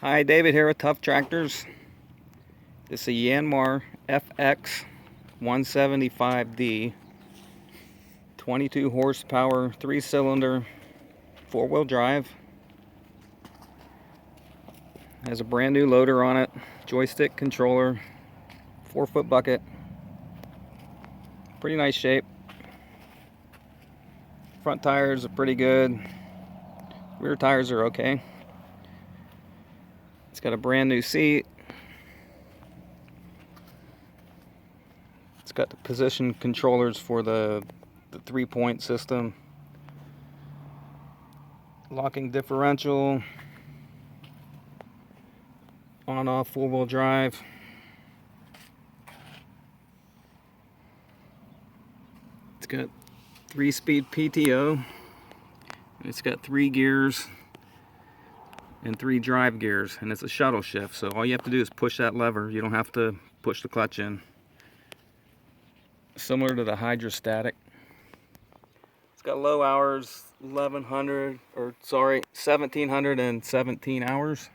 Hi, David here with Tough Tractors. This is a Yanmar FX175D, 22 horsepower, 3-cylinder, 4-wheel drive. Has a brand new loader on it, joystick controller, 4-foot bucket. Pretty nice shape. Front tires are pretty good. Rear tires are okay. It's got a brand new seat. It's got the position controllers for the 3-point system. Locking differential. On-off 4-wheel drive. It's got 3-speed PTO. It's got 3 gears and 3 drive gears, and it's a shuttle shift, so all you have to do is push that lever. You don't have to push the clutch in. Similar to the hydrostatic. It's got low hours, 1717 hours.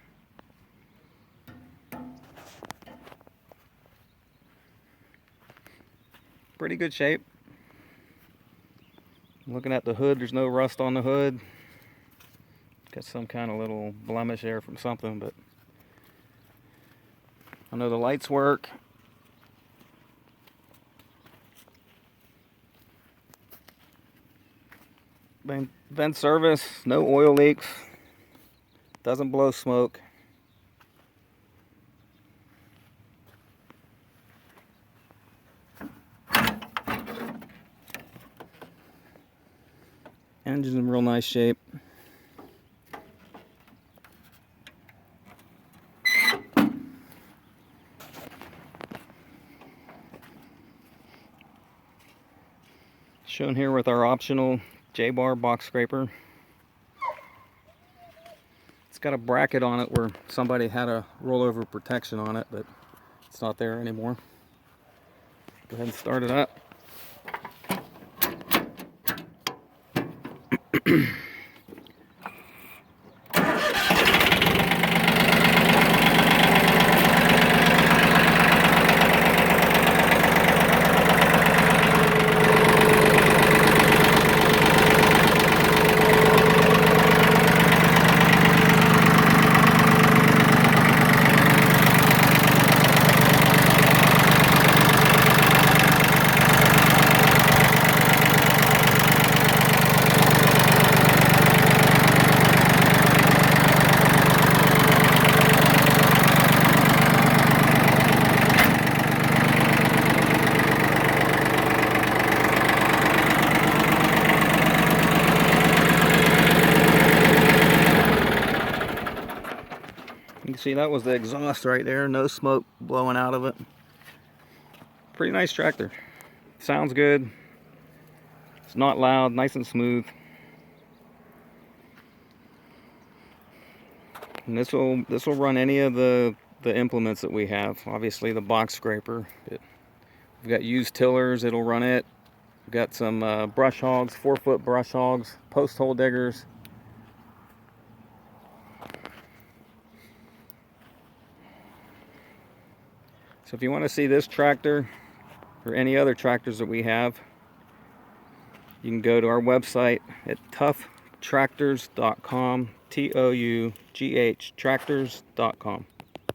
Pretty good shape. Looking at the hood, there's no rust on the hood. Got some kind of little blemish there from something, but I know the lights work. Vent service, no oil leaks, doesn't blow smoke. Engine's in real nice shape. Shown here with our optional J-bar box scraper. It's got a bracket on it where somebody had a rollover protection on it, but it's not there anymore. Go ahead and start it up. You can see that was the exhaust right there, no smoke blowing out of it. Pretty nice tractor. Sounds good. It's not loud, nice and smooth. And this will run any of the implements that we have. Obviously the box scraper. We've got used tillers, it'll run it. We've got some brush hogs, 4-foot brush hogs, post hole diggers. So if you want to see this tractor or any other tractors that we have, you can go to our website at ToughTractors.com, ToughTractors.com.